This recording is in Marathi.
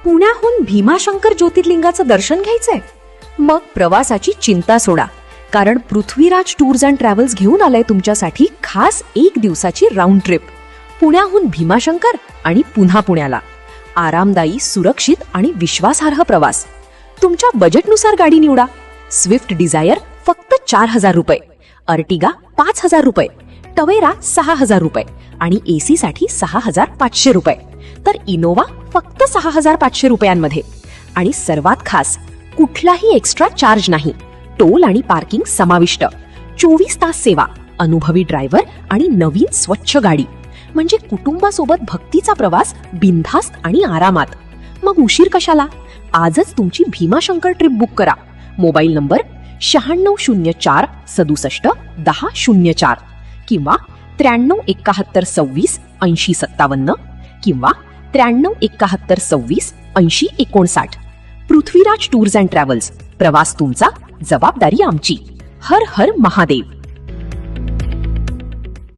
पुण्याहून भीमाशंकर ज्योतिर्लिंगाचं दर्शन घ्यायचंय? मग प्रवासाची चिंता सोडा, कारण पृथ्वीराज टूर्स अँड ट्रॅव्हल्स घेऊन आलंय तुमच्यासाठी खास 1 दिवसाची राऊंड ट्रिप. पुण्याहून भीमाशंकर आणि पुन्हा पुण्याला. आरामदायी, सुरक्षित आणि विश्वासार्ह प्रवास. तुमच्या बजेटनुसार गाडी निवडा. स्विफ्ट डिझायर फक्त 4,000 रुपये, अर्टिगा 5,000 रुपये, टवेरा 6,000 रुपये आणि एसी साठी 6,500 रुपये. तर इनोवा फक्त 6,500 रुपयांमध्ये. आणि सर्वात खास, कुठलाही एक्स्ट्रा चार्ज नाही. टोल आणि पार्किंग समाविष्ट. 24 तास सेवा, अनुभवी ड्रायव्हर आणि नवीन स्वच्छ गाडी. म्हणजे कुटुंबासोबत भक्तीचा प्रवास बिनधास्त आणि आरामात. मग उशीर कशाला? आजच तुमची भीमाशंकर ट्रिप बुक करा. मोबाईल नंबर 9604 67 1004 किंवा 9371 26 80 57 किंवा 9371 26 80 59. Prithviraj tours and travels. प्रवास तुमचा, जबाबदारी आमची. हर हर महादेव.